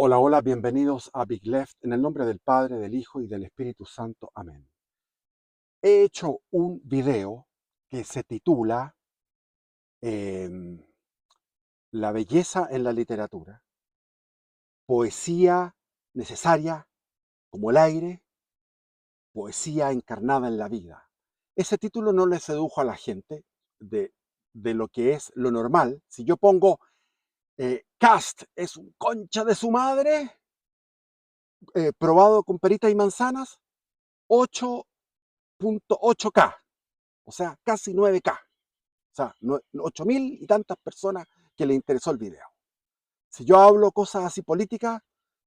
Hola, hola, bienvenidos a Big Left, en el nombre del Padre, del Hijo y del Espíritu Santo. Amén. He hecho un video que se titula em, La belleza en la literatura, poesía necesaria como el aire, poesía encarnada en la vida. Ese título no le sedujo a la gente de, de lo que es lo normal. Si yo pongo Cast es un concha de su madre, probado con perita y manzanas, 8.8K. O sea, casi 9K. O sea, 8.000 y tantas personas que le interesó el video. Si yo hablo cosas así políticas,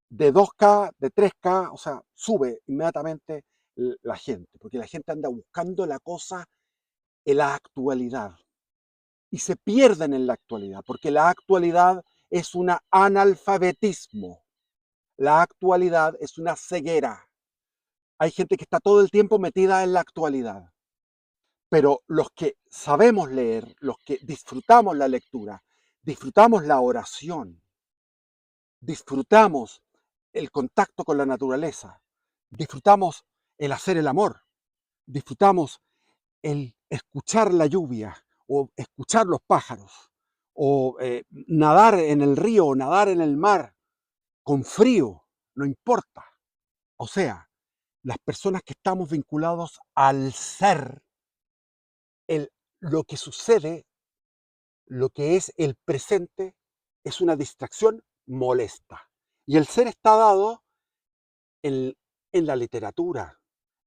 de 2K, de 3K, o sea, sube inmediatamente la gente, porque la gente anda buscando la cosa en la actualidad y se pierden en la actualidad, porque la actualidad es un analfabetismo, la actualidad es una ceguera. Hay gente que está todo el tiempo metida en la actualidad. Pero los que sabemos leer, los que disfrutamos la lectura, disfrutamos la oración, disfrutamos el contacto con la naturaleza, disfrutamos el hacer el amor, disfrutamos el escuchar la lluvia o escuchar los pájaros o nadar en el río o nadar en el mar con frío, no importa. O sea, las personas que estamos vinculados al ser, lo que sucede, lo que es el presente, es una distracción molesta. Y el ser está dado en, en la literatura,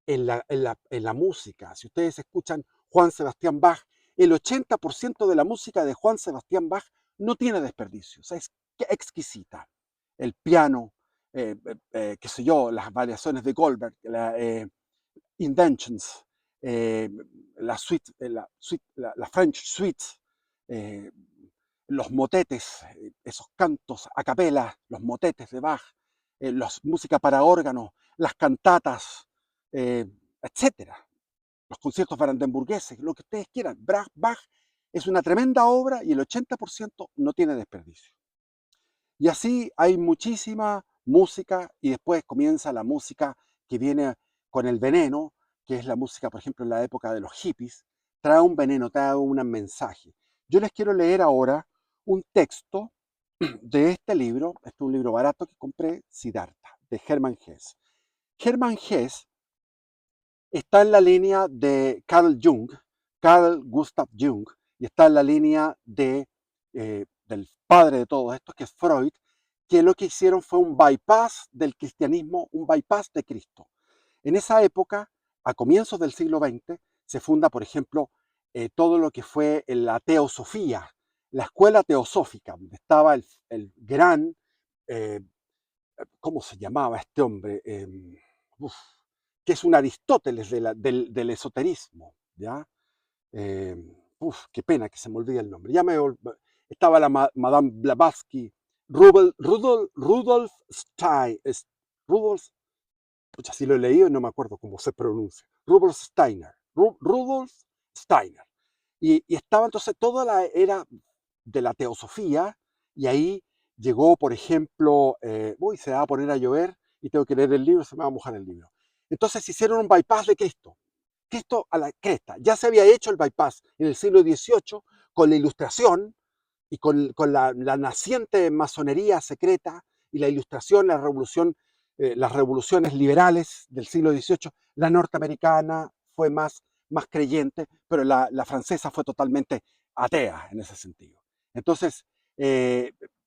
en la música. Si ustedes escuchan Juan Sebastián Bach, el 80% de la música de Juan Sebastián Bach no tiene desperdicio, o sea, es exquisita. El piano, qué sé yo, las variaciones de Goldberg, Inventions, eh, la French Suite, eh, los motetes, esos cantos a capela, los motetes de Bach, música para órgano, las cantatas, eh, etcétera, los conciertos brandenburgueses, lo que ustedes quieran. Bach es una tremenda obra y el 80% no tiene desperdicio. Y así hay muchísima música y después comienza la música que viene con el veneno, que es la música, por ejemplo, en la época de los hippies, trae un veneno, trae un mensaje. Yo les quiero leer ahora un texto de este libro, este es un libro barato que compré, Siddhartha, de Hermann Hesse. Hermann Hesse está en la línea de Carl Jung, Carl Gustav Jung, y está en la línea del padre de todos estos, que es Freud, que lo que hicieron fue un bypass del cristianismo, un bypass de Cristo. En esa época, a comienzos del siglo XX, se funda, por ejemplo, todo lo que fue la teosofía, la escuela teosófica, donde estaba el gran, eh, ¿cómo se llamaba este hombre? Uf, que es un Aristóteles del esoterismo, ¿ya? Eh, qué pena que se me olvide el nombre. Estaba la Madame Blavatsky, Rudolf Stein, Rudolf, pucha, si lo he leído y no me acuerdo cómo se pronuncia, Rudolf Steiner. Y estaba entonces toda la era de la teosofía, y ahí llegó, por ejemplo, uy, se va a poner a llover y tengo que leer el libro, se me va a mojar el libro. Entonces hicieron un bypass de Cristo. Cristo a la cresta. Ya se había hecho el bypass en el siglo XVIII con la ilustración y con la naciente masonería secreta y la ilustración, la revolución, las revoluciones liberales del siglo XVIII. La norteamericana fue más creyente, pero la francesa fue totalmente atea en ese sentido. Entonces,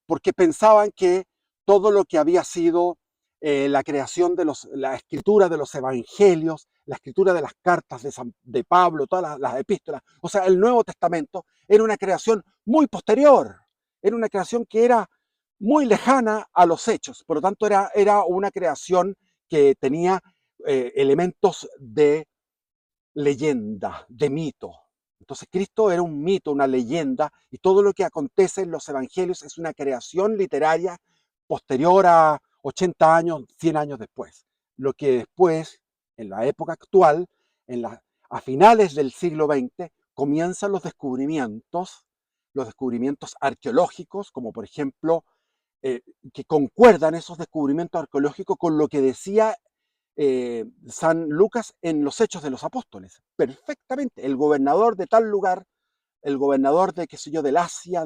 porque pensaban que todo lo que había sido la creación la escritura de los evangelios, la escritura de las cartas de Pablo, todas las epístolas, o sea, el Nuevo Testamento, era una creación muy posterior, era una creación que era muy lejana a los hechos, por lo tanto era una creación que tenía elementos de leyenda, de mito. Entonces Cristo era un mito, una leyenda, y todo lo que acontece en los evangelios es una creación literaria posterior a 80 años, 100 años después. Lo que después, en la época actual, a finales del siglo XX, comienzan los descubrimientos arqueológicos, como por ejemplo eh, que concuerdan esos descubrimientos arqueológicos con lo que decía San Lucas en los Hechos de los Apóstoles. Perfectamente. El gobernador de tal lugar, el gobernador de, qué sé yo, del Asia,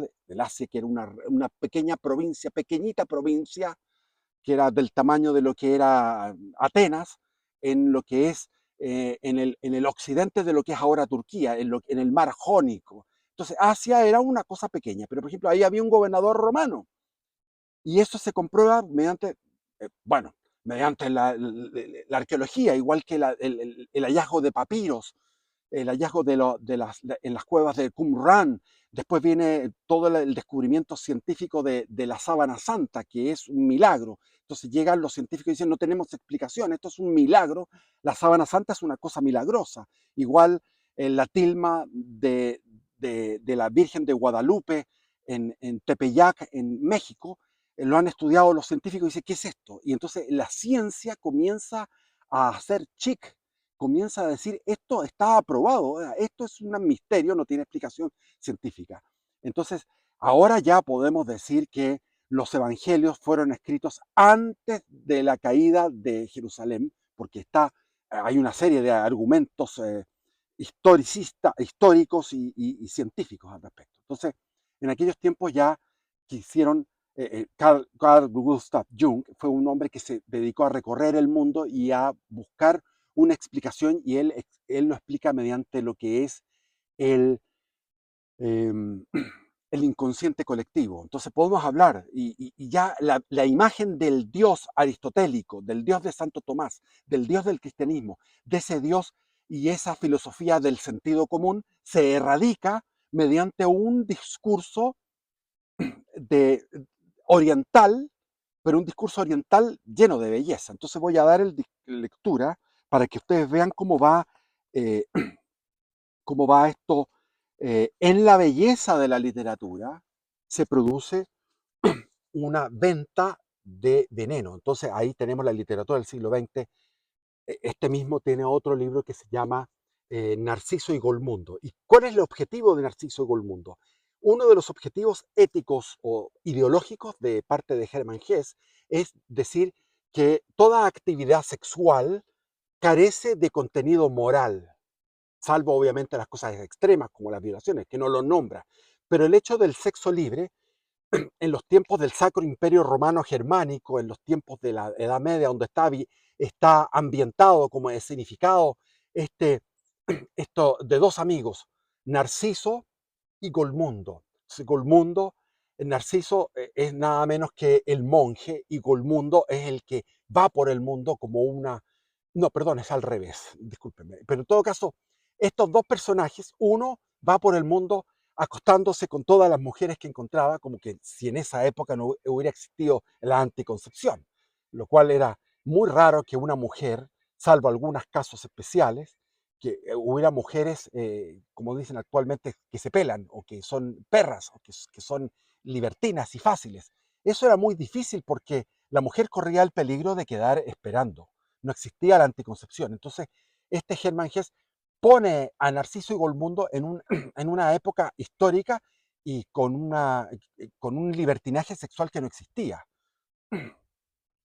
que era una pequeña provincia, pequeñita provincia, que era del tamaño de lo que era Atenas, en lo que es en el occidente de lo que es ahora Turquía, en el mar Jónico. Entonces, Asia era una cosa pequeña, pero por ejemplo, ahí había un gobernador romano, y eso se comprueba mediante, bueno, mediante la arqueología, igual que el hallazgo de papiros, el hallazgo en las cuevas de Qumran. Después viene todo el descubrimiento científico de la sábana santa, que es un milagro. Entonces llegan los científicos y dicen, no tenemos explicación, esto es un milagro, la sábana santa es una cosa milagrosa. Igual la tilma de la Virgen de Guadalupe en Tepeyac, en México, lo han estudiado los científicos y dicen, ¿qué es esto? Y entonces la ciencia comienza a hacer chic, comienza a decir, esto está aprobado, esto es un misterio, no tiene explicación científica. Entonces, ahora ya podemos decir que los evangelios fueron escritos antes de la caída de Jerusalén, porque hay una serie de argumentos históricos y científicos al respecto. Entonces, en aquellos tiempos ya quisieron, Carl Gustav Jung fue un hombre que se dedicó a recorrer el mundo y a buscar una explicación, y él lo explica mediante lo que es el, eh, el inconsciente colectivo. Entonces podemos hablar, y ya la imagen del Dios aristotélico, del Dios de Santo Tomás, del Dios del cristianismo, de ese Dios y esa filosofía del sentido común, se erradica mediante un discurso de, oriental, pero un discurso oriental lleno de belleza. Entonces voy a dar lectura para que ustedes vean eh, cómo va esto. En la belleza de la literatura se produce una venta de veneno. Entonces ahí tenemos la literatura del siglo XX. Este mismo tiene otro libro que se llama Narciso y Golmundo. ¿Y cuál es el objetivo de Narciso y Golmundo? Uno de los objetivos éticos o ideológicos de parte de Hermann Hesse es decir que toda actividad sexual carece de contenido moral, salvo obviamente las cosas extremas como las violaciones, que no lo nombra. Pero el hecho del sexo libre, en los tiempos del Sacro Imperio Romano Germánico, en los tiempos de la Edad Media, donde está ambientado como escenificado este, esto de dos amigos, Narciso y Golmundo. Golmundo, Narciso es nada menos que el monje, y Golmundo es el que va por el mundo como una... No, perdón, es al revés, discúlpenme. Pero en todo caso, estos dos personajes, uno va por el mundo acostándose con todas las mujeres que encontraba, como que si en esa época no hubiera existido la anticoncepción, lo cual era muy raro que una mujer, salvo algunos casos especiales, que hubiera mujeres, como dicen actualmente, que se pelan o que son perras o que son libertinas y fáciles. Eso era muy difícil porque la mujer corría el peligro de quedar esperando. No existía la anticoncepción. Entonces, este Hermann Hesse pone a Narciso y Golmundo en una época histórica y con un libertinaje sexual que no existía.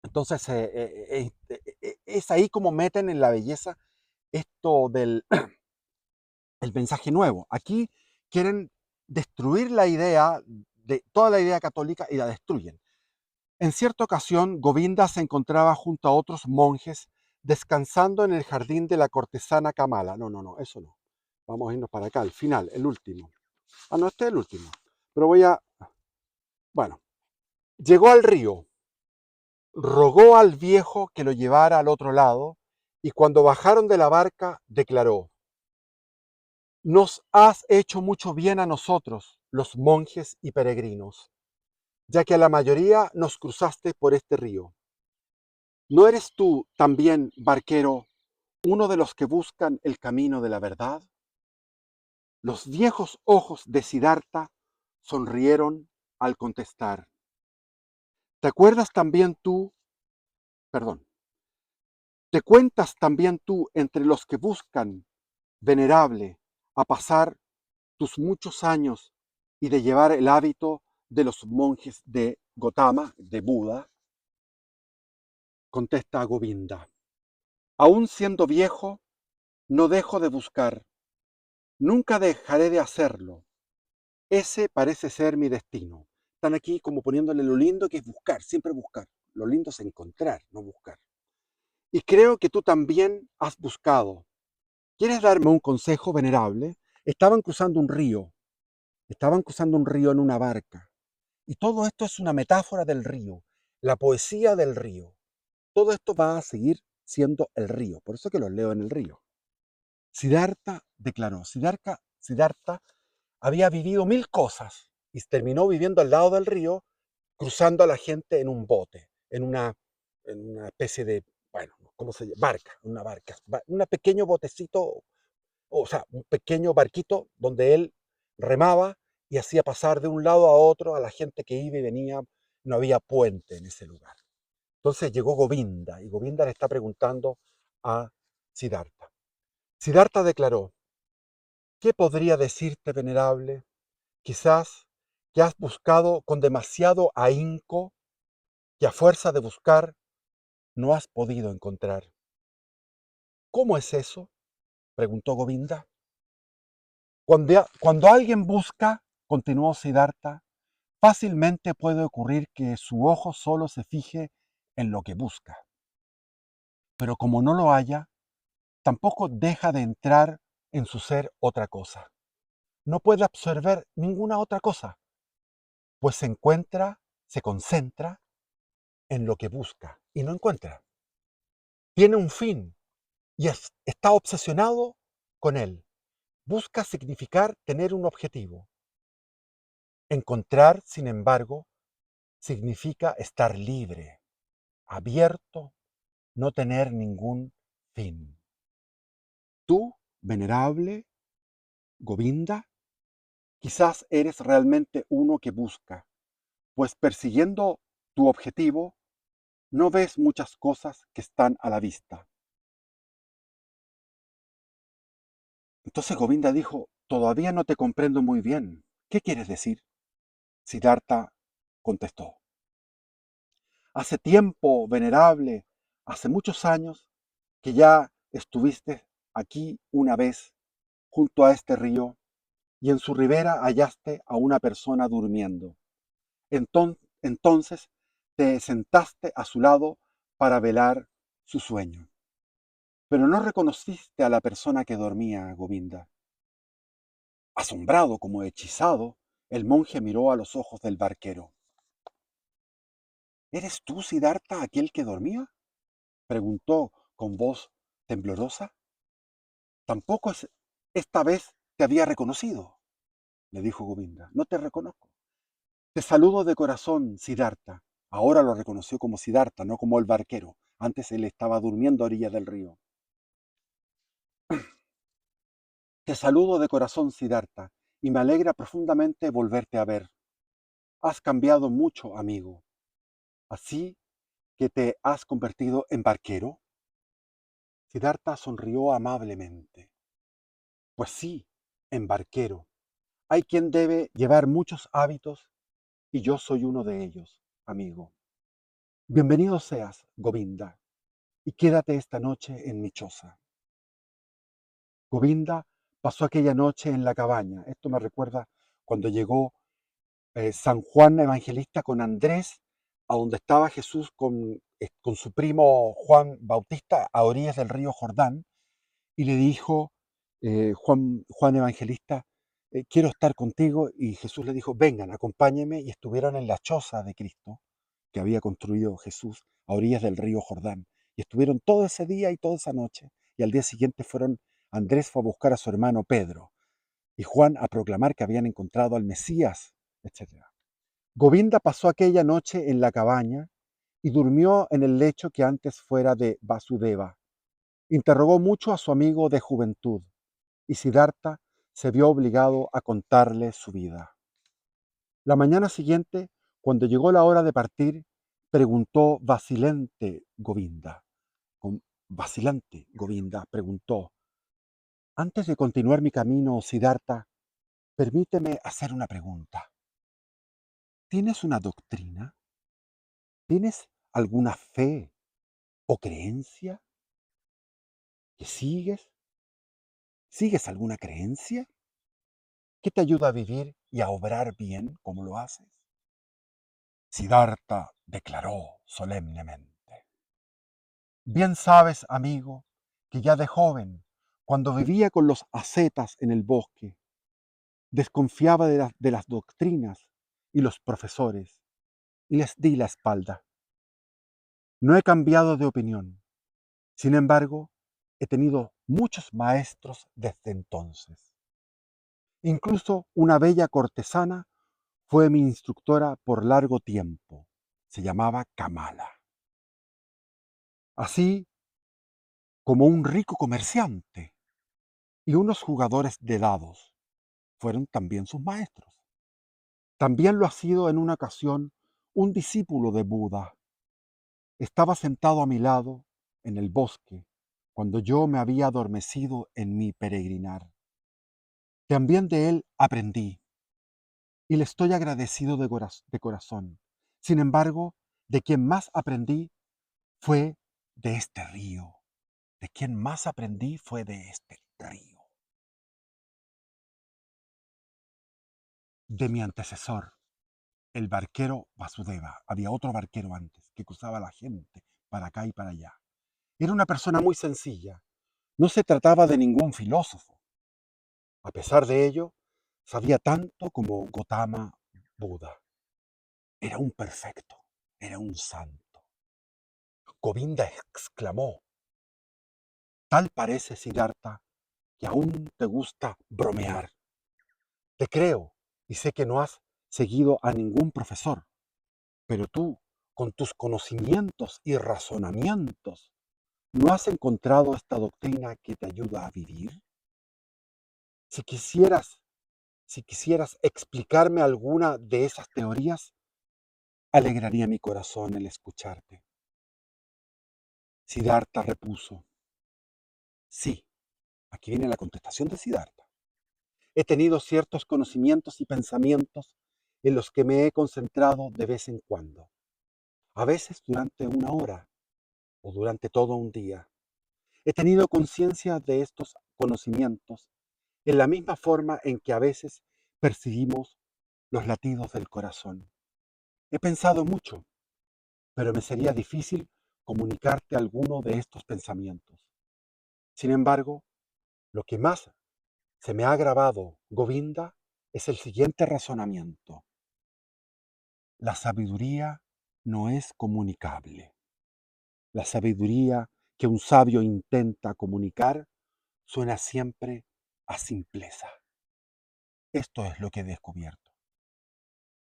Entonces, es ahí como meten en la belleza esto del el mensaje nuevo. Aquí quieren destruir la idea, de toda la idea católica, y la destruyen. En cierta ocasión, Govinda se encontraba junto a otros monjes descansando en el jardín de la cortesana Kamala. No, no, no, eso no. Vamos a irnos para acá, al final, el último. Ah, no, este es el último. Pero bueno, llegó al río, rogó al viejo que lo llevara al otro lado, y cuando bajaron de la barca, declaró: nos has hecho mucho bien a nosotros, los monjes y peregrinos, ya que a la mayoría nos cruzaste por este río. ¿No eres tú también, barquero, uno de los que buscan el camino de la verdad? Los viejos ojos de Siddhartha sonrieron al contestar: ¿Te acuerdas también tú, perdón, te cuentas también tú entre los que buscan, venerable, a pasar tus muchos años y de llevar el hábito de los monjes de Gotama, de Buda, contesta a Govinda: aún siendo viejo, no dejo de buscar, nunca dejaré de hacerlo. Ese parece ser mi destino. Están aquí como poniéndole lo lindo que es buscar, siempre buscar. Lo lindo es encontrar, no buscar. Y creo que tú también has buscado. ¿Quieres darme un consejo, venerable? Estaban cruzando un río en una barca. Y todo esto es una metáfora del río, la poesía del río. Todo esto va a seguir siendo el río, por eso que los leo en el río. Siddhartha declaró, Siddhartha había vivido mil cosas y terminó viviendo al lado del río, cruzando a la gente en un bote, en una especie de, bueno, ¿cómo se llama? Barca, una barca, un pequeño botecito, o sea, un pequeño barquito donde él remaba y hacía pasar de un lado a otro a la gente que iba y venía. No había puente en ese lugar. Entonces llegó Govinda y Govinda le está preguntando a Siddhartha. Siddhartha declaró: ¿qué podría decirte, venerable? Quizás que has buscado con demasiado ahínco y a fuerza de buscar no has podido encontrar. ¿Cómo es eso?, preguntó Govinda. Cuando alguien busca, continuó Siddhartha, fácilmente puede ocurrir que su ojo solo se fije en lo que busca. Pero como no lo haya, tampoco deja de entrar en su ser otra cosa. No puede absorber ninguna otra cosa, pues se concentra en lo que busca y no encuentra. Tiene un fin y está obsesionado con él. Busca significar tener un objetivo. Encontrar, sin embargo, significa estar libre, abierto, no tener ningún fin. Tú, venerable Govinda, quizás eres realmente uno que busca, pues persiguiendo tu objetivo, no ves muchas cosas que están a la vista. Entonces Govinda dijo: todavía no te comprendo muy bien. ¿Qué quieres decir? Siddhartha contestó: hace tiempo, venerable, hace muchos años, que ya estuviste aquí una vez, junto a este río, y en su ribera hallaste a una persona durmiendo. Entonces te sentaste a su lado para velar su sueño. Pero no reconociste a la persona que dormía, Govinda. Asombrado, como hechizado, el monje miró a los ojos del barquero. ¿Eres tú, Siddhartha, aquel que dormía?, preguntó con voz temblorosa. Tampoco esta vez te había reconocido, le dijo Govinda. No te reconozco. Te saludo de corazón, Siddhartha. Ahora lo reconoció como Siddhartha, no como el barquero. Antes él estaba durmiendo a orillas del río. Te saludo de corazón, Siddhartha, y me alegra profundamente volverte a ver. Has cambiado mucho, amigo. ¿Así que te has convertido en barquero? Siddhartha sonrió amablemente. Pues sí, en barquero. Hay quien debe llevar muchos hábitos y yo soy uno de ellos, amigo. Bienvenido seas, Govinda, y quédate esta noche en mi choza. Govinda pasó aquella noche en la cabaña. Esto me recuerda cuando llegó San Juan Evangelista con Andrés, a donde estaba Jesús con su primo Juan Bautista a orillas del río Jordán, y le dijo Juan Evangelista: quiero estar contigo, y Jesús le dijo: vengan, acompáñenme, y estuvieron en la choza de Cristo, que había construido Jesús a orillas del río Jordán, y estuvieron todo ese día y toda esa noche, y al día siguiente Andrés fue a buscar a su hermano Pedro, y Juan a proclamar que habían encontrado al Mesías, etc. Govinda pasó aquella noche en la cabaña y durmió en el lecho que antes fuera de Vasudeva. Interrogó mucho a su amigo de juventud, y Siddhartha se vio obligado a contarle su vida. La mañana siguiente, cuando llegó la hora de partir, preguntó vacilante Govinda preguntó: antes de continuar mi camino, Siddhartha, permíteme hacer una pregunta. ¿Tienes una doctrina? ¿Tienes alguna fe o creencia que sigues? ¿Sigues alguna creencia que te ayuda a vivir y a obrar bien como lo haces? Siddhartha declaró solemnemente: bien sabes, amigo, que ya de joven, cuando vivía con los ascetas en el bosque, desconfiaba de las doctrinas y los profesores y les di la espalda. No he cambiado de opinión. Sin embargo, he tenido muchos maestros desde entonces. Incluso una bella cortesana fue mi instructora por largo tiempo. Se llamaba Kamala. Así como un rico comerciante y unos jugadores de dados fueron también sus maestros. También lo ha sido en una ocasión un discípulo de Buda. Estaba sentado a mi lado en el bosque cuando yo me había adormecido en mi peregrinar. También de él aprendí y le estoy agradecido de corazón. Sin embargo, de quien más aprendí fue de este río. De quien más aprendí fue de este río. De mi antecesor, el barquero Vasudeva. Había otro barquero antes que cruzaba a la gente para acá y para allá. Era una persona muy sencilla. No se trataba de ningún filósofo. A pesar de ello, sabía tanto como Gautama Buda. Era un perfecto, era un santo. Govinda exclamó: tal parece, Siddhartha, que aún te gusta bromear. Te creo y sé que no has seguido a ningún profesor, pero tú, con tus conocimientos y razonamientos, ¿no has encontrado esta doctrina que te ayuda a vivir? Si quisieras, si quisieras explicarme alguna de esas teorías, alegraría mi corazón el escucharte. Siddhartha repuso: sí, aquí viene la contestación de Siddhartha. He tenido ciertos conocimientos y pensamientos en los que me he concentrado de vez en cuando, a veces durante una hora o durante todo un día. He tenido conciencia de estos conocimientos en la misma forma en que a veces percibimos los latidos del corazón. He pensado mucho, pero me sería difícil comunicarte alguno de estos pensamientos. Sin embargo, lo que más se me ha grabado, Govinda, es el siguiente razonamiento: la sabiduría no es comunicable. La sabiduría que un sabio intenta comunicar suena siempre a simpleza. Esto es lo que he descubierto.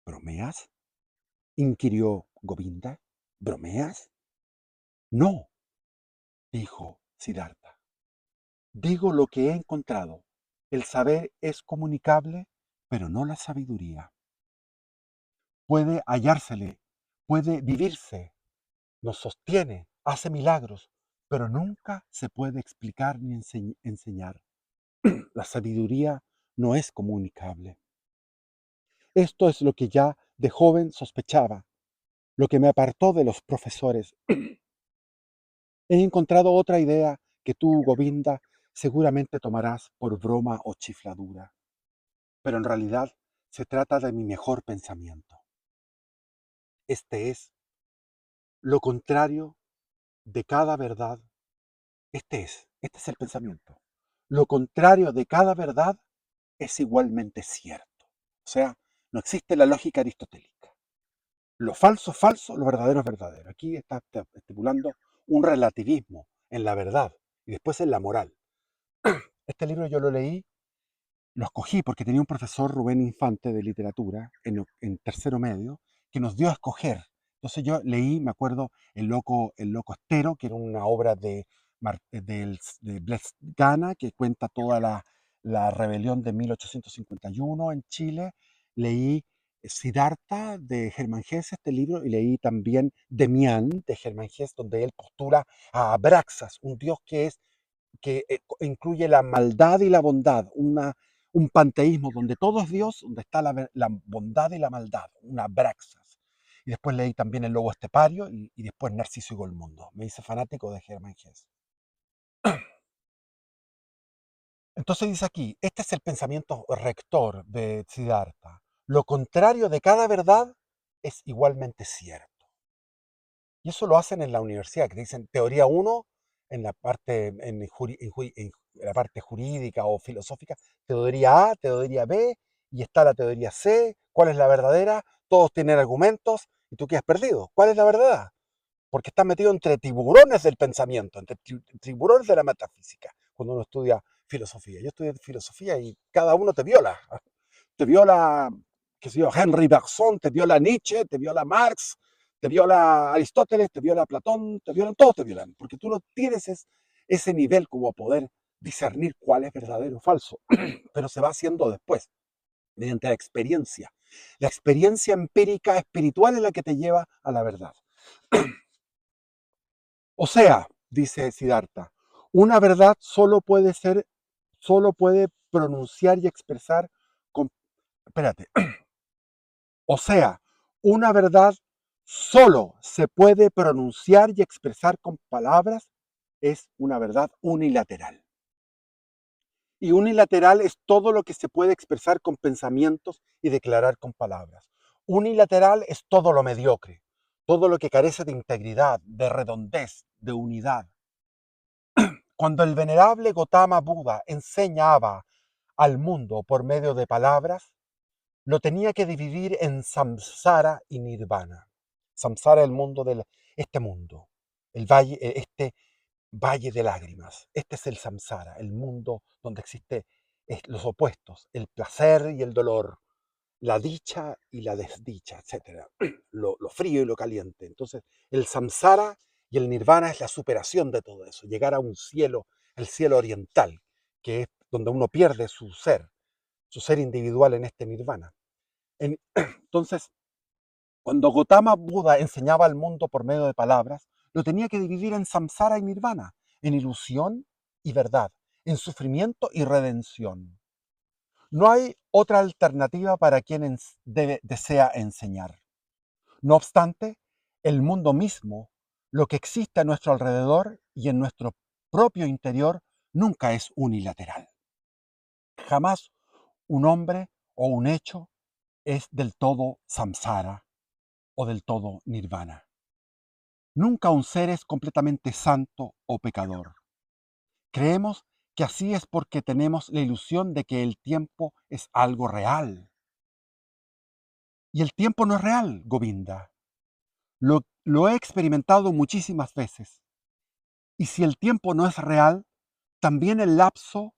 ¿Bromeas?, inquirió Govinda. ¿Bromeas? No, dijo Siddhartha. Digo lo que he encontrado. El saber es comunicable, pero no la sabiduría. Puede hallársele, puede vivirse, nos sostiene, hace milagros, pero nunca se puede explicar ni enseñar. La sabiduría no es comunicable. Esto es lo que ya de joven sospechaba, lo que me apartó de los profesores. He encontrado otra idea que tú, Govinda, seguramente tomarás por broma o chifladura, pero en realidad se trata de mi mejor pensamiento. Este es lo contrario de cada verdad. Este es el pensamiento. Lo contrario de cada verdad es igualmente cierto. O sea, no existe la lógica aristotélica. Lo falso es falso, lo verdadero es verdadero. Aquí está estipulando un relativismo en la verdad y después en la moral. Este libro yo lo leí, lo escogí porque tenía un profesor, Rubén Infante, de literatura, en tercero medio, que nos dio a escoger. Entonces yo leí, me acuerdo, El Loco Estero, que era una obra de Blest Gana, que cuenta toda la rebelión de 1851 en Chile. Leí Siddhartha de Germán Hesse, este libro, y leí también Demián de Germán Hesse, donde él postula a Abraxas, un dios que incluye la maldad y la bondad, un panteísmo donde todo es Dios, donde está la bondad y la maldad, una Abraxas. Y después leí también El lobo estepario y después Narciso y Golmundo. Me hice fanático de Germán Hesse. Entonces dice aquí, este es el pensamiento rector de Siddhartha. Lo contrario de cada verdad es igualmente cierto. Y eso lo hacen en la universidad, que dicen teoría uno en la parte, en la parte jurídica o filosófica, teoría A, teoría B, y está la teoría C, ¿cuál es la verdadera? Todos tienen argumentos y tú quedas perdido. ¿Cuál es la verdad? Porque estás metido entre tiburones del pensamiento, entre tiburones de la metafísica, cuando uno estudia filosofía. Yo estudié filosofía y cada uno te viola, qué sé yo, Henry Bergson, te viola Nietzsche, te viola Marx, te viola Aristóteles, te viola Platón, te violan, todos te violan, porque tú no tienes ese nivel como poder discernir cuál es verdadero o falso, pero se va haciendo después, mediante la experiencia. La experiencia empírica espiritual es la que te lleva a la verdad. O sea, dice Siddhartha, una verdad solo puede pronunciar y expresar con, espérate, o sea, una verdad solo se puede pronunciar y expresar con palabras, es una verdad unilateral. Y unilateral es todo lo que se puede expresar con pensamientos y declarar con palabras. Unilateral es todo lo mediocre, todo lo que carece de integridad, de redondez, de unidad. Cuando el venerable Gautama Buda enseñaba al mundo por medio de palabras, lo tenía que dividir en samsara y nirvana. Samsara es el mundo este mundo, este valle de lágrimas. Este es el samsara, el mundo donde existen los opuestos, el placer y el dolor, la dicha y la desdicha, etcétera, lo frío y lo caliente. Entonces, el samsara y el nirvana es la superación de todo eso, llegar a un cielo, el cielo oriental, que es donde uno pierde su ser individual en este nirvana. Entonces, cuando Gautama Buda enseñaba al mundo por medio de palabras, lo tenía que dividir en samsara y nirvana, en ilusión y verdad, en sufrimiento y redención. No hay otra alternativa para quien desea enseñar. No obstante, el mundo mismo, lo que existe a nuestro alrededor y en nuestro propio interior, nunca es unilateral. Jamás un hombre o un hecho es del todo samsara o del todo nirvana. Nunca un ser es completamente santo o pecador. Creemos que así es porque tenemos la ilusión de que el tiempo es algo real. Y el tiempo no es real, Govinda. Lo he experimentado muchísimas veces. Y si el tiempo no es real, también el lapso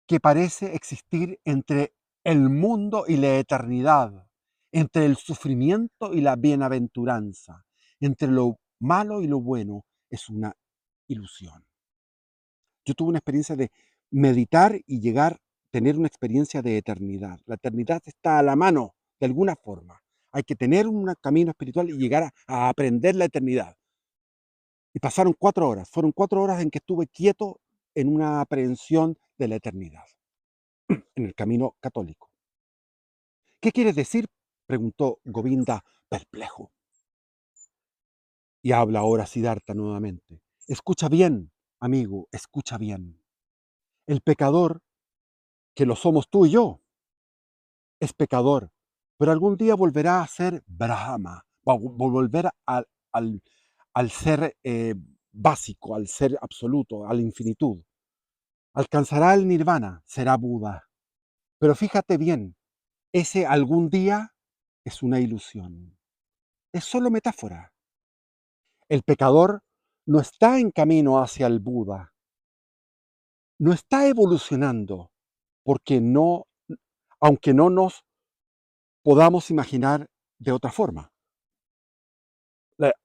que parece existir entre el mundo y la eternidad, entre el sufrimiento y la bienaventuranza, entre lo malo y lo bueno, es una ilusión. Yo tuve una experiencia de meditar y tener una experiencia de eternidad. La eternidad está a la mano, de alguna forma. Hay que tener un camino espiritual y llegar a aprender la eternidad. Y pasaron 4 horas. Fueron 4 horas en que estuve quieto en una aprehensión de la eternidad, en el camino católico. ¿Qué quieres decir? Preguntó Govinda perplejo. Y habla ahora Siddhartha nuevamente. Escucha bien, amigo, escucha bien. El pecador, que lo somos tú y yo, es pecador, pero algún día volverá a ser Brahma, va a volver al ser básico, al ser absoluto, a la infinitud. Alcanzará el nirvana, será Buda. Pero fíjate bien, ese algún día es una ilusión, es solo metáfora. El pecador no está en camino hacia el Buda, no está evolucionando, porque no, aunque no nos podamos imaginar de otra forma.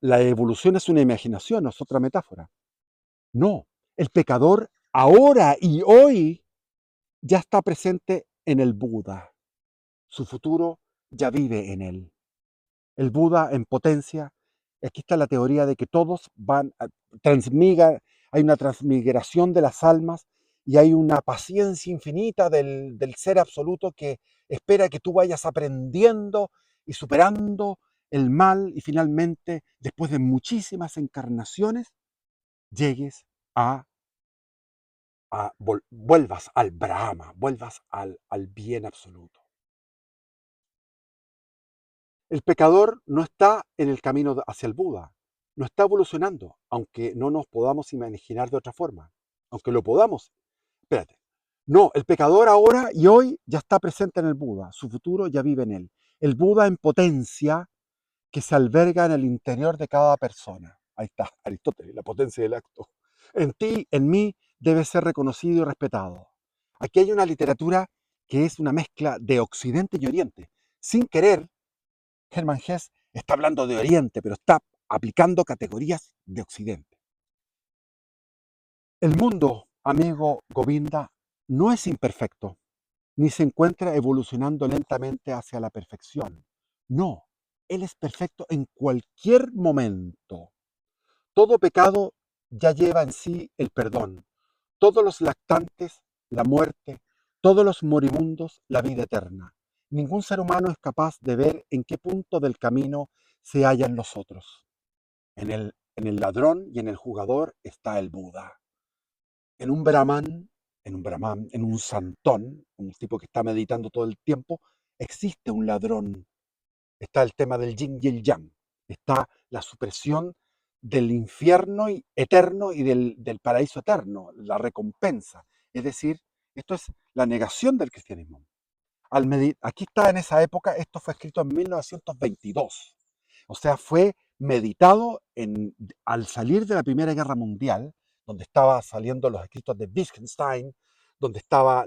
La evolución es una imaginación, no es otra metáfora. No, el pecador ahora y hoy ya está presente en el Buda. Su futuro ya vive en él. El Buda en potencia. Aquí está la teoría de que todos hay una transmigración de las almas y hay una paciencia infinita del ser absoluto que espera que tú vayas aprendiendo y superando el mal y finalmente, después de muchísimas encarnaciones, llegues vuelvas al Brahma, vuelvas al bien absoluto. El pecador no está en el camino hacia el Buda, no está evolucionando, aunque no nos podamos imaginar de otra forma, aunque lo podamos. Espérate. No, el pecador ahora y hoy ya está presente en el Buda, su futuro ya vive en él. El Buda en potencia que se alberga en el interior de cada persona. Ahí está, Aristóteles, la potencia del acto. En ti, en mí, debe ser reconocido y respetado. Aquí hay una literatura que es una mezcla de Occidente y Oriente. Sin querer, Hermann Hesse está hablando de Oriente, pero está aplicando categorías de Occidente. El mundo, amigo Govinda, no es imperfecto, ni se encuentra evolucionando lentamente hacia la perfección. No, Él es perfecto en cualquier momento. Todo pecado ya lleva en sí el perdón. Todos los lactantes, la muerte. Todos los moribundos, la vida eterna. Ningún ser humano es capaz de ver en qué punto del camino se hallan los otros. En el ladrón y en el jugador está el Buda. En un brahman, en un santón, un tipo que está meditando todo el tiempo, existe un ladrón. Está el tema del yin y el yang. Está la supresión del infierno eterno y del paraíso eterno, la recompensa. Es decir, esto es la negación del cristianismo. Aquí está en esa época, esto fue escrito en 1922. O sea, fue meditado al salir de la Primera Guerra Mundial, donde estaban saliendo los escritos de Wittgenstein, donde estaba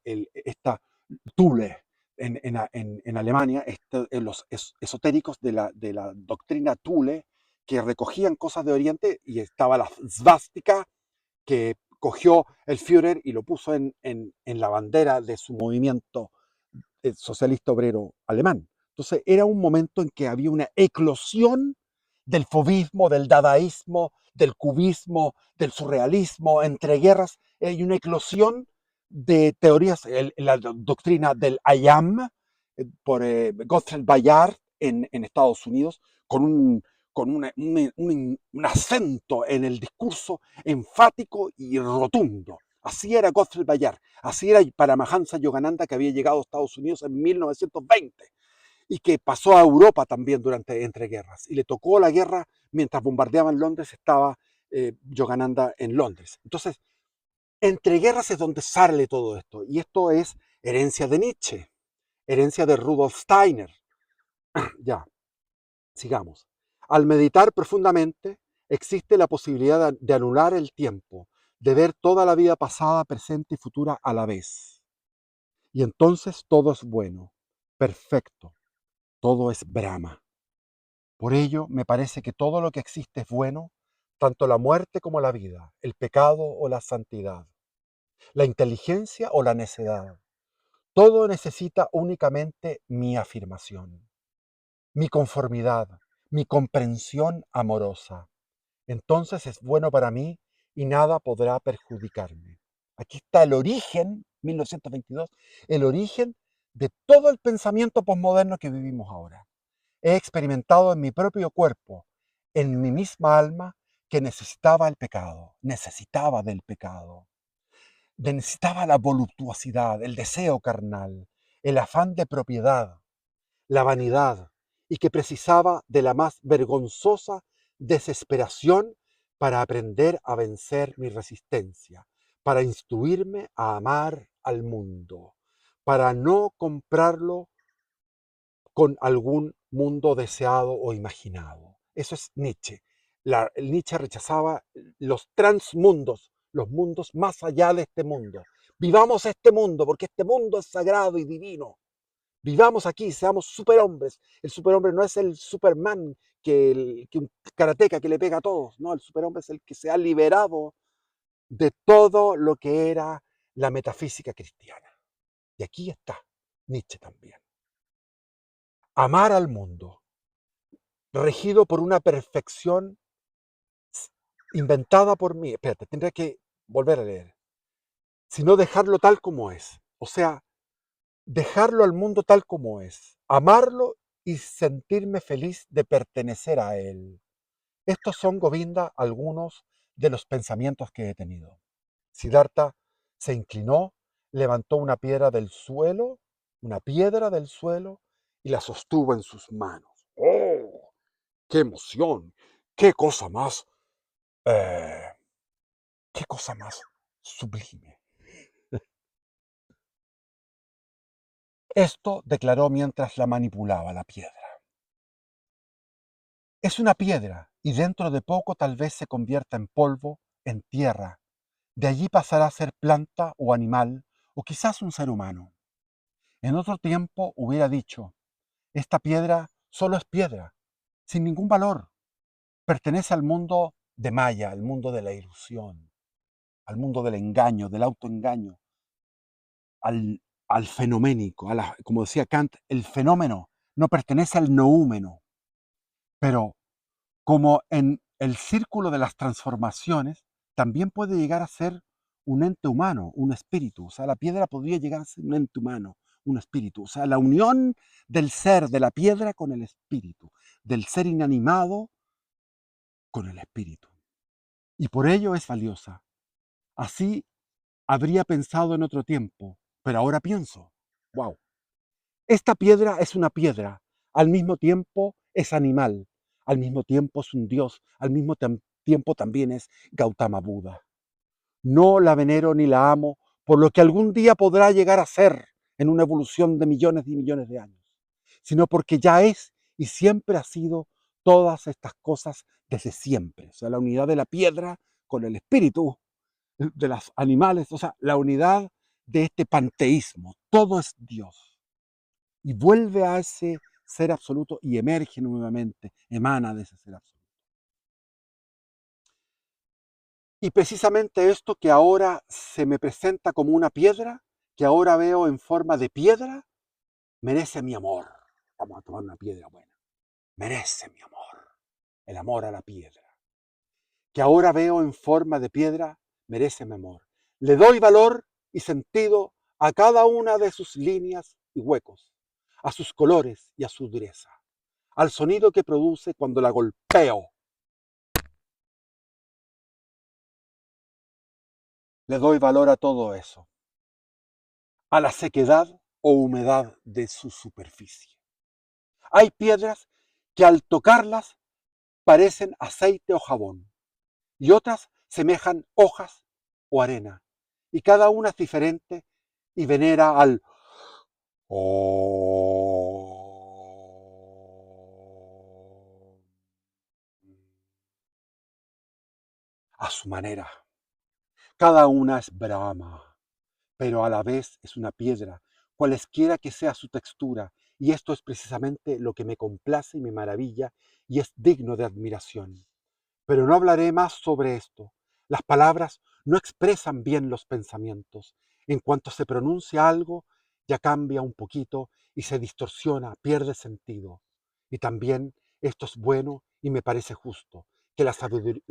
esta Thule en Alemania, los esotéricos de la doctrina Thule, que recogían cosas de Oriente, y estaba la svástica que cogió el Führer y lo puso en la bandera de su movimiento socialista obrero alemán. Entonces era un momento en que había una eclosión del fauvismo, del dadaísmo, del cubismo, del surrealismo, entre guerras. Hay una eclosión de teorías, la doctrina del I am, por Gottfried Bayard en Estados Unidos, con un acento en el discurso enfático y rotundo. Así era Gottfried Bayard, así era Paramahansa Yogananda, que había llegado a Estados Unidos en 1920 y que pasó a Europa también durante entreguerras. Y le tocó la guerra mientras bombardeaban Londres, estaba Yogananda en Londres. Entonces, entreguerras es donde sale todo esto. Y esto es herencia de Nietzsche, herencia de Rudolf Steiner. Ya, sigamos. Al meditar profundamente, existe la posibilidad de anular el tiempo, de ver toda la vida pasada, presente y futura a la vez. Y entonces todo es bueno, perfecto, todo es Brahma. Por ello, me parece que todo lo que existe es bueno, tanto la muerte como la vida, el pecado o la santidad, la inteligencia o la necedad. Todo necesita únicamente mi afirmación, mi conformidad, mi comprensión amorosa. Entonces es bueno para mí y nada podrá perjudicarme. Aquí está el origen, 1922, el origen de todo el pensamiento posmoderno que vivimos ahora. He experimentado en mi propio cuerpo, en mi misma alma, que necesitaba el pecado, necesitaba del pecado, necesitaba la voluptuosidad, el deseo carnal, el afán de propiedad, la vanidad, y que precisaba de la más vergonzosa desesperación para aprender a vencer mi resistencia, para instruirme a amar al mundo, para no comprarlo con algún mundo deseado o imaginado. Eso es Nietzsche. Nietzsche rechazaba los transmundos, los mundos más allá de este mundo. Vivamos este mundo porque este mundo es sagrado y divino. Vivamos aquí, seamos superhombres. El superhombre no es el Superman que un karateca que le pega a todos. No, el superhombre es el que se ha liberado de todo lo que era la metafísica cristiana. Y aquí está Nietzsche también. Amar al mundo, regido por una perfección inventada por mí. Espérate, tendría que volver a leer. Sino dejarlo tal como es. O sea, dejarlo al mundo tal como es. Amarlo y sentirme feliz de pertenecer a él. Estos son, Govinda, algunos de los pensamientos que he tenido. Siddhartha se inclinó, levantó una piedra del suelo, y la sostuvo en sus manos. ¡Oh! ¡Qué emoción! ¡Qué cosa más! eh, ¡Qué cosa más sublime! Esto declaró mientras la manipulaba la piedra. Es una piedra, y dentro de poco tal vez se convierta en polvo, en tierra. De allí pasará a ser planta o animal, o quizás un ser humano. En otro tiempo hubiera dicho, esta piedra solo es piedra, sin ningún valor. Pertenece al mundo de Maya, al mundo de la ilusión, al mundo del engaño, del autoengaño, al fenoménico, como decía Kant, el fenómeno no pertenece al noúmeno. Pero como en el círculo de las transformaciones, también puede llegar a ser un ente humano, un espíritu. O sea, la piedra podría llegar a ser un ente humano, un espíritu. O sea, la unión del ser de la piedra con el espíritu, del ser inanimado con el espíritu. Y por ello es valiosa. Así habría pensado en otro tiempo, pero ahora pienso, wow, esta piedra es una piedra, al mismo tiempo es animal, al mismo tiempo es un dios, al mismo tiempo también es Gautama Buda. No la venero ni la amo por lo que algún día podrá llegar a ser en una evolución de millones y millones de años, sino porque ya es y siempre ha sido todas estas cosas desde siempre. O sea, la unidad de la piedra con el espíritu de los animales, o sea, la unidad de este panteísmo. Todo es Dios. Y vuelve a ese ser absoluto y emerge nuevamente, emana de ese ser absoluto. Y precisamente esto que ahora se me presenta como una piedra, que ahora veo en forma de piedra, merece mi amor. Vamos a tomar una piedra buena. Merece mi amor. El amor a la piedra. Que ahora veo en forma de piedra, merece mi amor. Le doy valor y sentido a cada una de sus líneas y huecos, a sus colores y a su dureza, al sonido que produce cuando la golpeo. Le doy valor a todo eso, a la sequedad o humedad de su superficie. Hay piedras que al tocarlas parecen aceite o jabón, y otras semejan hojas o arena, y cada una es diferente y venera al a su manera. Cada una es Brahma, pero a la vez es una piedra, cualesquiera que sea su textura, y esto es precisamente lo que me complace y me maravilla y es digno de admiración. Pero no hablaré más sobre esto. Las palabras no expresan bien los pensamientos. En cuanto se pronuncia algo, ya cambia un poquito y se distorsiona, pierde sentido. Y también esto es bueno y me parece justo, que la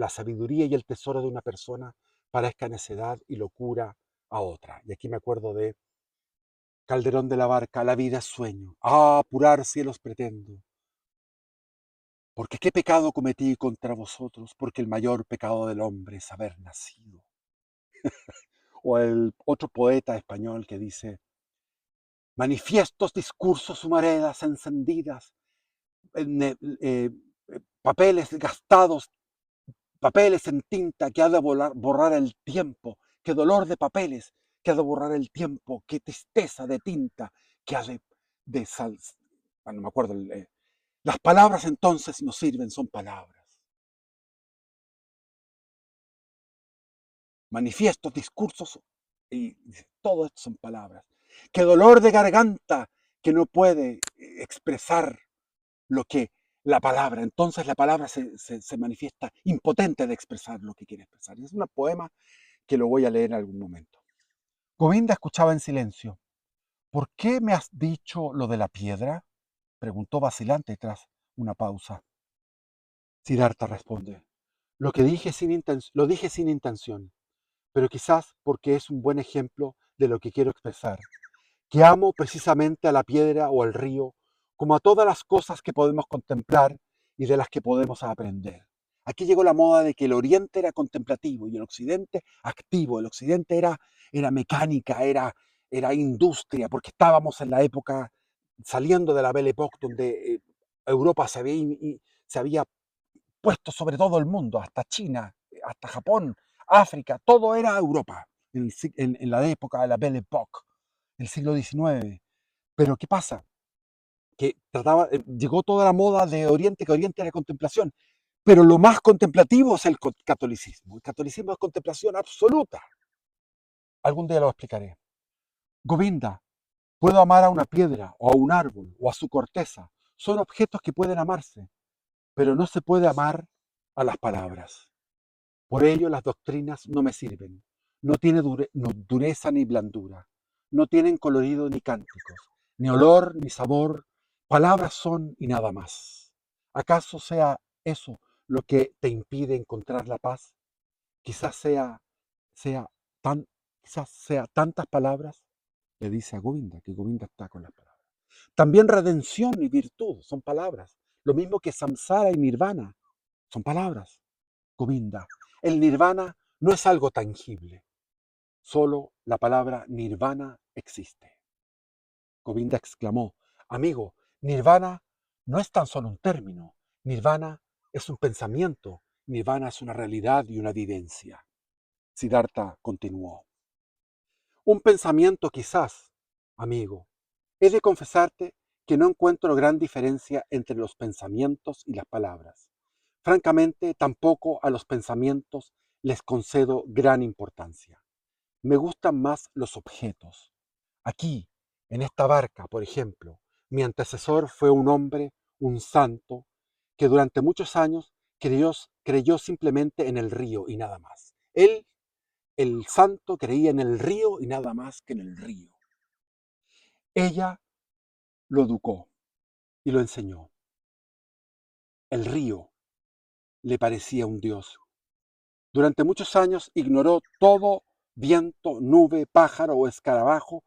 sabiduría y el tesoro de una persona parezca necedad y locura a otra. Y aquí me acuerdo de Calderón de la Barca, la vida es sueño. Ah, apurar cielos pretendo. Porque qué pecado cometí contra vosotros, porque el mayor pecado del hombre es haber nacido. O el otro poeta español que dice, manifiestos discursos humaredas encendidas, papeles gastados, papeles en tinta que ha de borrar el tiempo, qué dolor de papeles que ha de borrar el tiempo, qué tristeza de tinta que ha de bueno, no me acuerdo, las palabras entonces no sirven, son palabras. Manifiestos, discursos, y todo esto son palabras. Qué dolor de garganta que no puede expresar lo que la palabra. Entonces la palabra se manifiesta impotente de expresar lo que quiere expresar. Es un poema que lo voy a leer en algún momento. Govinda escuchaba en silencio. ¿Por qué me has dicho lo de la piedra? Preguntó vacilante tras una pausa. Siddhartha responde. Lo dije sin intención, pero quizás porque es un buen ejemplo de lo que quiero expresar, que amo precisamente a la piedra o al río como a todas las cosas que podemos contemplar y de las que podemos aprender. Aquí llegó la moda de que el Oriente era contemplativo y el Occidente activo. El Occidente era mecánica, era industria, porque estábamos en la época saliendo de la Belle Époque, donde Europa se había puesto sobre todo el mundo, hasta China, hasta Japón, África, todo era Europa en la época de la Belle Époque, el siglo XIX. Pero ¿qué pasa? Que llegó toda la moda de Oriente, que Oriente era contemplación. Pero lo más contemplativo es el catolicismo. El catolicismo es contemplación absoluta. Algún día lo explicaré. Govinda, puedo amar a una piedra, o a un árbol, o a su corteza. Son objetos que pueden amarse, pero no se puede amar a las palabras. Por ello las doctrinas no me sirven. No tienen dureza ni blandura. No tienen colorido ni cánticos, ni olor ni sabor. Palabras son y nada más. ¿Acaso sea eso lo que te impide encontrar la paz? Quizás sea, tan, quizás sea tantas palabras, le dice a Govinda, que Govinda está con las palabras. También redención y virtud son palabras. Lo mismo que samsara y nirvana son palabras. Govinda, el nirvana no es algo tangible. Solo la palabra nirvana existe. Govinda exclamó, amigo, nirvana no es tan solo un término. Nirvana es un pensamiento. Nirvana es una realidad y una vivencia. Siddhartha continuó. Un pensamiento quizás, amigo. He de confesarte que no encuentro gran diferencia entre los pensamientos y las palabras. Francamente, tampoco a los pensamientos les concedo gran importancia. Me gustan más los objetos. Aquí, en esta barca, por ejemplo, mi antecesor fue un hombre, un santo, que durante muchos años creyó simplemente en el río y nada más. Él, el santo, creía en el río y nada más que en el río. Ella lo educó y lo enseñó. El río le parecía un dios. Durante muchos años ignoró todo viento, nube, pájaro o escarabajo.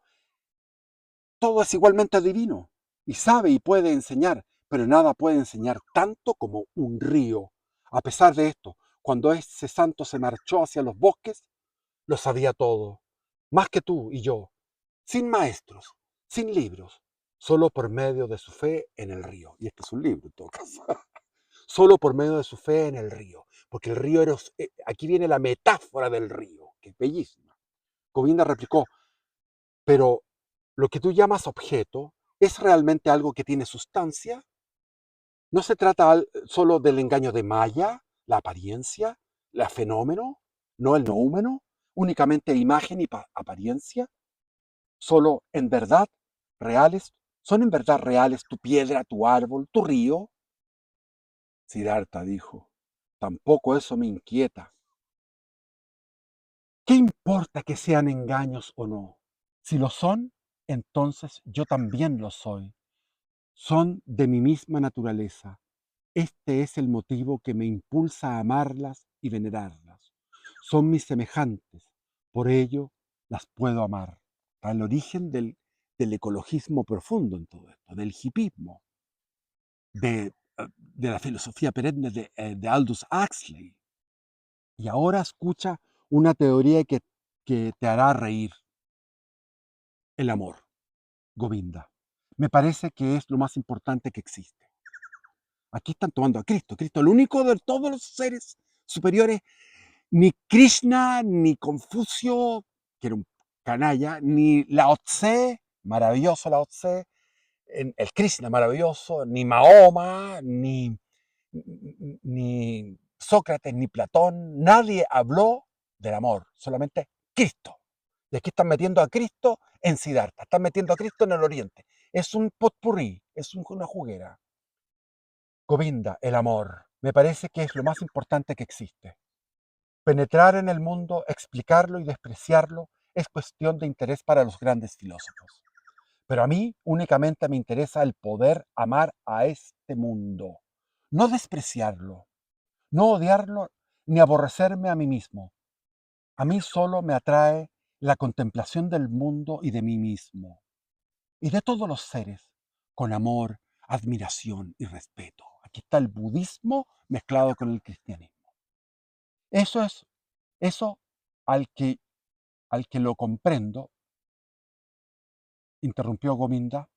Todo es igualmente divino y sabe y puede enseñar, pero nada puede enseñar tanto como un río. A pesar de esto, cuando ese santo se marchó hacia los bosques, lo sabía todo, más que tú y yo, sin maestros, sin libros, solo por medio de su fe en el río. Y este es un libro en todo caso. Solo por medio de su fe en el río, porque el río era, aquí viene la metáfora del río, que es bellísima. Govinda replicó, pero lo que tú llamas objeto es realmente algo que tiene sustancia. No se trata solo del engaño de Maya, la apariencia, el fenómeno, no el noúmeno, únicamente imagen y apariencia. Solo en verdad reales, son en verdad reales tu piedra, tu árbol, tu río. Siddhartha dijo, tampoco eso me inquieta. ¿Qué importa que sean engaños o no? Si lo son, entonces yo también lo soy. Son de mi misma naturaleza. Este es el motivo que me impulsa a amarlas y venerarlas. Son mis semejantes, por ello las puedo amar. Al origen del ecologismo profundo en todo esto, del hipismo, de la filosofía perenne de Aldous Huxley. Y ahora escucha una teoría que te hará reír. El amor, Govinda. Me parece que es lo más importante que existe. Aquí están tomando a Cristo. Cristo, el único de todos los seres superiores. Ni Krishna, ni Confucio, que era un canalla, ni Lao Tse, maravilloso Lao Tse, el Krishna maravilloso, ni Mahoma, ni Sócrates, ni Platón, nadie habló del amor, solamente Cristo. Y aquí están metiendo a Cristo en Siddhartha, están metiendo a Cristo en el Oriente. Es un potpourri, es una juguera. Govinda, el amor, me parece que es lo más importante que existe. Penetrar en el mundo, explicarlo y despreciarlo es cuestión de interés para los grandes filósofos. Pero a mí únicamente me interesa el poder amar a este mundo, no despreciarlo, no odiarlo ni aborrecerme a mí mismo. A mí solo me atrae la contemplación del mundo y de mí mismo, y de todos los seres, con amor, admiración y respeto. Aquí está el budismo mezclado con el cristianismo. Eso al que, al que lo comprendo, interrumpió Govinda,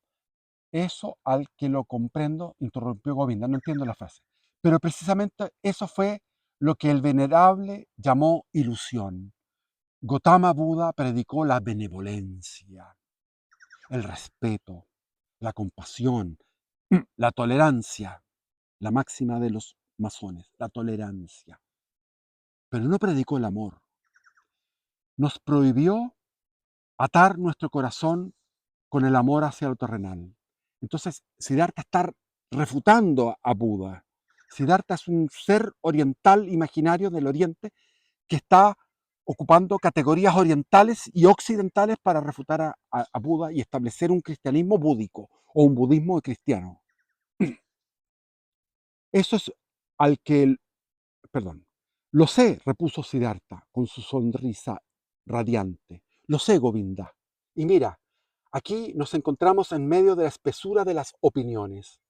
eso al que lo comprendo, interrumpió Govinda, no entiendo la frase. Pero precisamente eso fue lo que el venerable llamó ilusión. Gautama Buda predicó la benevolencia, el respeto, la compasión, la tolerancia, la máxima de los masones, la tolerancia. Pero no predicó el amor. Nos prohibió atar nuestro corazón con el amor hacia lo terrenal. Entonces, Siddhartha está refutando a Buda. Siddhartha es un ser oriental imaginario del Oriente que está ocupando categorías orientales y occidentales para refutar a Buda y establecer un cristianismo búdico o un budismo cristiano. Eso es al que, perdón, lo sé, repuso Siddhartha con su sonrisa radiante. Lo sé, Govinda. Y mira, aquí nos encontramos en medio de la espesura de las opiniones,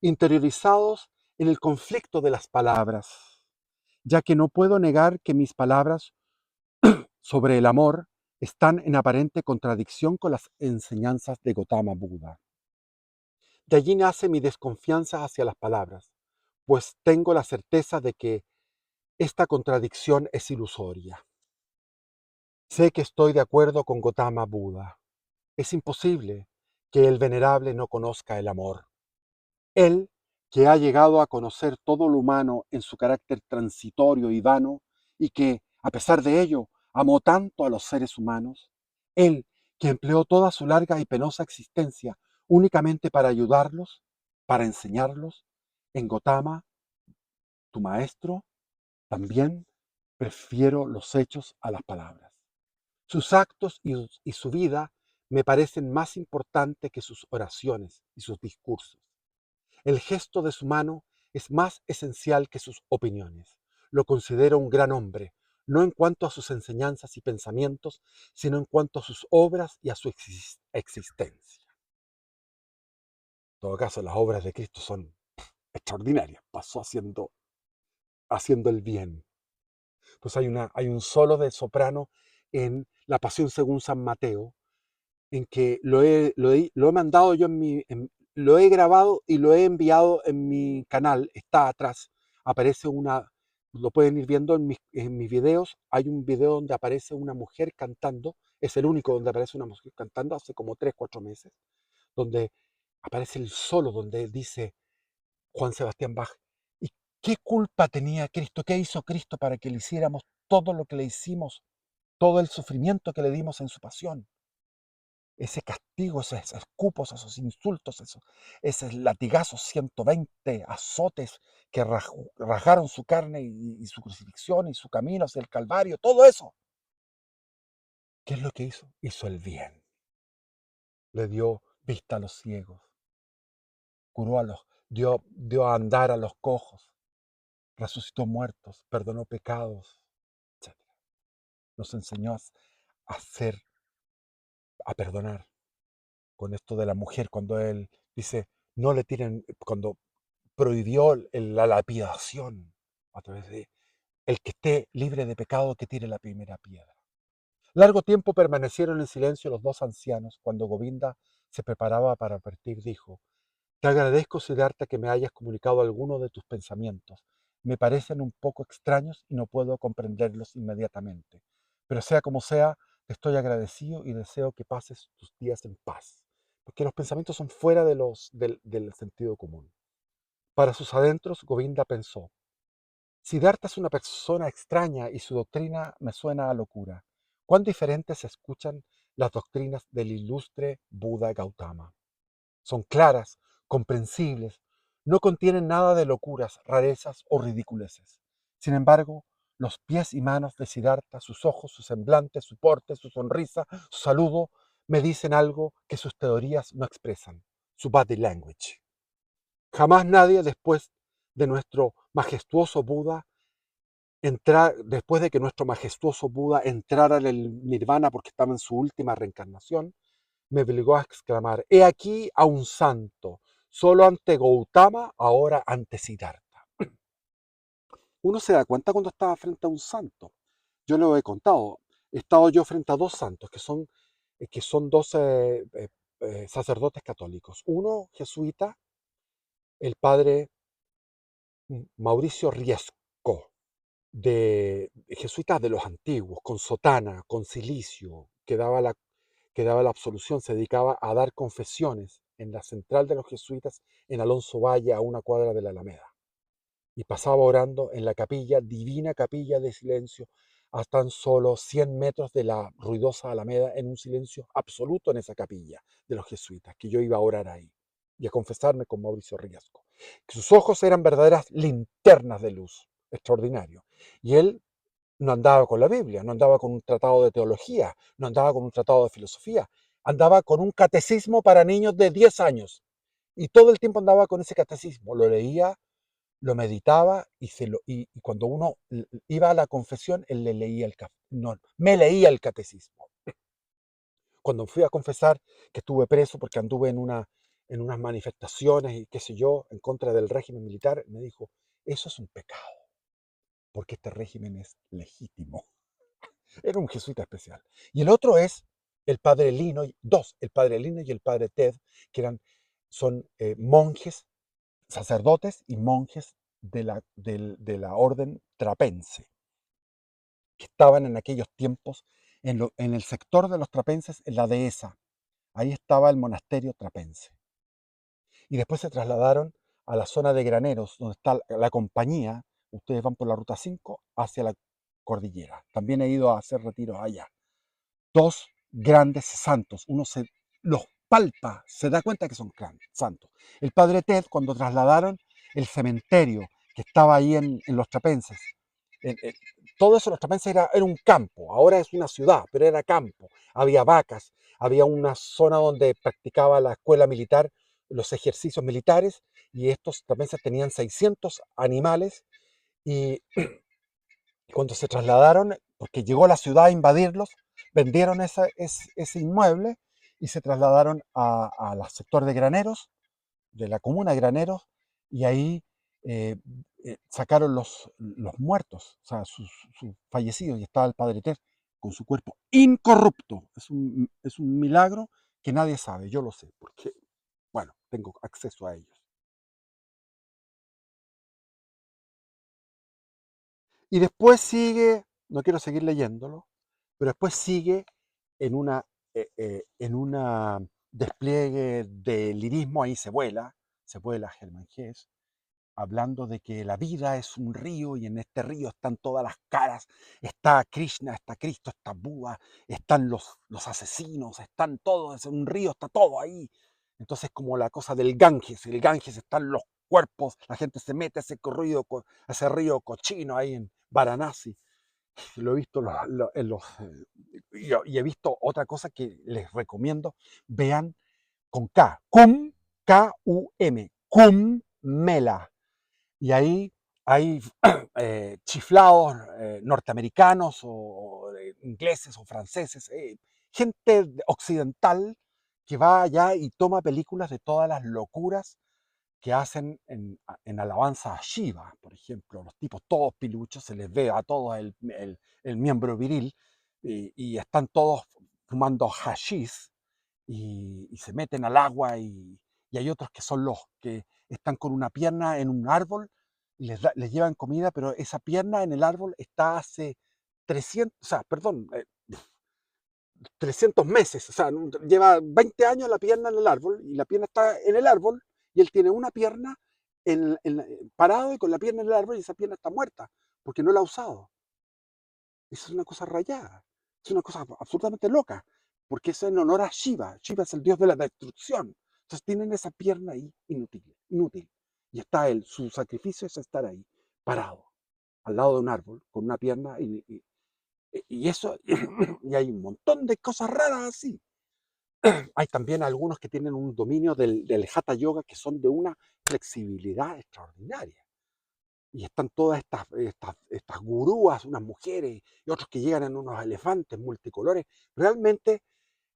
interiorizados en el conflicto de las palabras, ya que no puedo negar que mis palabras sobre el amor están en aparente contradicción con las enseñanzas de Gautama Buda. De allí nace mi desconfianza hacia las palabras, pues tengo la certeza de que esta contradicción es ilusoria. Sé que estoy de acuerdo con Gautama Buda. Es imposible que el venerable no conozca el amor. Él, que ha llegado a conocer todo lo humano en su carácter transitorio y vano, y que, a pesar de ello, amó tanto a los seres humanos, él, que empleó toda su larga y penosa existencia únicamente para ayudarlos, para enseñarlos, en Gautama, tu maestro, también prefiero los hechos a las palabras. Sus actos y su vida me parecen más importantes que sus oraciones y sus discursos. El gesto de su mano es más esencial que sus opiniones. Lo considero un gran hombre, no en cuanto a sus enseñanzas y pensamientos, sino en cuanto a sus obras y a su existencia. En todo caso, las obras de Cristo son extraordinarias. Pasó haciendo el bien. Pues hay un solo de soprano en La Pasión según San Mateo, en que lo he mandado yo lo he grabado y lo he enviado en mi canal, está atrás, aparece lo pueden ir viendo en mis videos, hay un video donde aparece una mujer cantando, es el único donde aparece una mujer cantando, hace como 3, 4 meses, donde aparece el solo, donde dice Juan Sebastián Bach, ¿y qué culpa tenía Cristo? ¿Qué hizo Cristo para que le hiciéramos todo lo que le hicimos, todo el sufrimiento que le dimos en su pasión? Ese castigo, esos escupos, esos insultos, esos latigazos, 120 azotes que rajaron su carne y su crucifixión y su camino hacia el Calvario, todo eso. ¿Qué es lo que hizo? Hizo el bien. Le dio vista a los ciegos, curó dio a andar a los cojos, resucitó muertos, perdonó pecados, etc. Nos enseñó a hacer, a perdonar. Con esto de la mujer, cuando él dice, no le tiren, cuando prohibió la lapidación a través de el que esté libre de pecado que tire la primera piedra. Largo tiempo permanecieron en silencio los dos ancianos. Cuando Govinda se preparaba para partir, dijo, te agradezco, Siddhartha, que me hayas comunicado algunos de tus pensamientos. Me parecen un poco extraños y no puedo comprenderlos inmediatamente. Pero sea como sea, te estoy agradecido y deseo que pases tus días en paz. Porque los pensamientos son fuera del sentido común. Para sus adentros, Govinda pensó, Siddhartha es una persona extraña y su doctrina me suena a locura. ¿Cuán diferentes se escuchan las doctrinas del ilustre Buda Gautama? Son claras, comprensibles, no contienen nada de locuras, rarezas o ridiculeces. Sin embargo, los pies y manos de Siddhartha, sus ojos, su semblante, su porte, su sonrisa, su saludo, me dicen algo que sus teorías no expresan, su body language. Jamás nadie de nuestro majestuoso Buda después de que nuestro majestuoso Buda entrara en el nirvana porque estaba en su última reencarnación, me obligó a exclamar, he aquí a un santo, solo ante Gautama, ahora ante Siddhartha. Uno se da cuenta cuando está frente a un santo. Yo lo he contado. He estado yo frente a dos santos que son dos sacerdotes católicos. Uno jesuita, el padre Mauricio Riesco, de jesuitas de los antiguos, con sotana, con cilicio, que daba la absolución, se dedicaba a dar confesiones en la central de los jesuitas en Alonso Valle, a una cuadra de la Alameda. Y pasaba orando en la capilla, divina capilla de silencio, a tan solo 100 metros de la ruidosa Alameda, en un silencio absoluto en esa capilla de los jesuitas, que yo iba a orar ahí y a confesarme con Mauricio Riesco. Que sus ojos eran verdaderas linternas de luz, extraordinario. Y él no andaba con la Biblia, no andaba con un tratado de teología, no andaba con un tratado de filosofía, andaba con un catecismo para niños de 10 años. Y todo el tiempo andaba con ese catecismo, lo leía, lo meditaba y cuando uno iba a la confesión, él le leía no, me leía el catecismo. Cuando fui a confesar que estuve preso porque anduve en unas manifestaciones y qué sé yo, en contra del régimen militar, me dijo, eso es un pecado, porque este régimen es legítimo. Era un jesuita especial. Y el otro es el padre Lino, el padre Lino y el padre Ted, que son monjes, sacerdotes y monjes de la orden trapense, que estaban en aquellos tiempos en el sector de los trapenses, en la dehesa. Ahí estaba el monasterio trapense. Y después se trasladaron a la zona de Graneros, donde está la compañía. Ustedes van por la ruta 5 hacia la cordillera. También he ido a hacer retiros allá. Dos grandes santos. Uno los palpa, se da cuenta que son santos. El padre Ted, cuando trasladaron el cementerio que estaba ahí en Los Trapenses, todo eso, Los Trapenses era un campo, ahora es una ciudad, pero era campo. Había vacas, había una zona donde practicaba la escuela militar, los ejercicios militares, y estos Trapenses tenían 600 animales, y cuando se trasladaron, porque llegó la ciudad a invadirlos, vendieron ese inmueble y se trasladaron al sector de Graneros, de la comuna de Graneros, y ahí eh, sacaron los muertos, o sea, sus fallecidos, y estaba el padre Ter con su cuerpo incorrupto. Es un milagro que nadie sabe, yo lo sé, porque, bueno, tengo acceso a ellos. Y después sigue, no quiero seguir leyéndolo, pero después sigue en una despliegue de lirismo, ahí se vuela Germán Hesse, hablando de que la vida es un río y en este río están todas las caras, está Krishna, está Cristo, está Buda, están los asesinos, están todos, es un río, está todo ahí. Entonces, como la cosa del Ganges, el Ganges están los cuerpos, la gente se mete a ese río cochino ahí en Varanasi. Lo he visto y he visto otra cosa que les recomiendo, vean con K-U-M, Mela. Y ahí hay chiflados norteamericanos o ingleses o franceses, gente occidental que va allá y toma películas de todas las locuras que hacen en alabanza a Shiva, por ejemplo. Los tipos todos piluchos, se les ve a todos el miembro viril, y están todos fumando hashish y se meten al agua, y hay otros que son los que están con una pierna en un árbol y les llevan comida, pero esa pierna en el árbol está hace 300, o sea, perdón, 300 meses, o sea, lleva 20 años la pierna en el árbol, y la pierna está en el árbol, y él tiene una pierna parado y con la pierna en el árbol, y esa pierna está muerta porque no la ha usado. Eso es una cosa rayada, es una cosa absolutamente loca, porque es en honor a Shiva. Shiva es el dios de la destrucción. Entonces tienen esa pierna ahí inútil, inútil. Y está él, su sacrificio es estar ahí, parado, al lado de un árbol, con una pierna, y eso, y hay un montón de cosas raras así. Hay también algunos que tienen un dominio del Hatha Yoga, que son de una flexibilidad extraordinaria. Y están todas estas gurúas, unas mujeres, y otros que llegan en unos elefantes multicolores. Realmente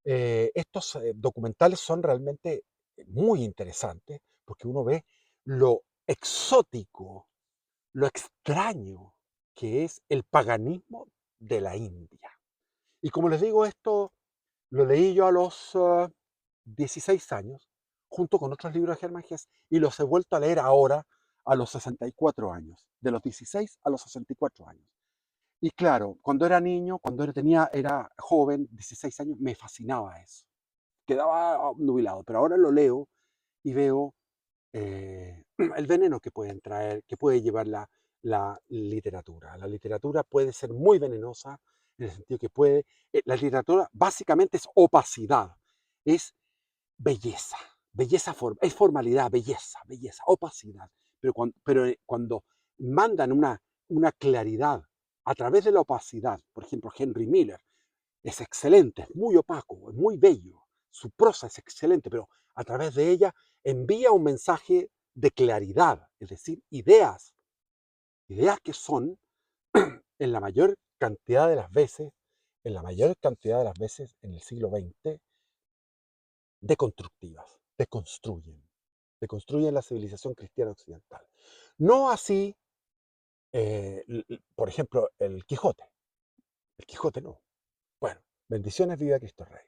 estos documentales son realmente muy interesantes, porque uno ve lo exótico, lo extraño que es el paganismo de la India. Y como les digo, esto lo leí yo a los 16 años, junto con otros libros de Hermann Hesse, y los he vuelto a leer ahora a los 64 años, de los 16 a los 64 años. Y claro, cuando era niño, cuando era joven, 16 años, me fascinaba eso. Quedaba nubilado, pero ahora lo leo y veo el veneno que pueden traer, que puede llevar la literatura. La literatura puede ser muy venenosa en el sentido que la literatura básicamente es opacidad, es belleza, es formalidad, belleza, opacidad. Cuando mandan una claridad a través de la opacidad, por ejemplo, Henry Miller, es excelente, es muy opaco, es muy bello, su prosa es excelente, pero a través de ella envía un mensaje de claridad, es decir, ideas que son en la mayor cantidad de las veces, en la mayor cantidad de las veces en el siglo XX, deconstructivas, deconstruyen la civilización cristiana occidental. No así, por ejemplo, el Quijote no. Bueno, bendiciones, viva Cristo Rey.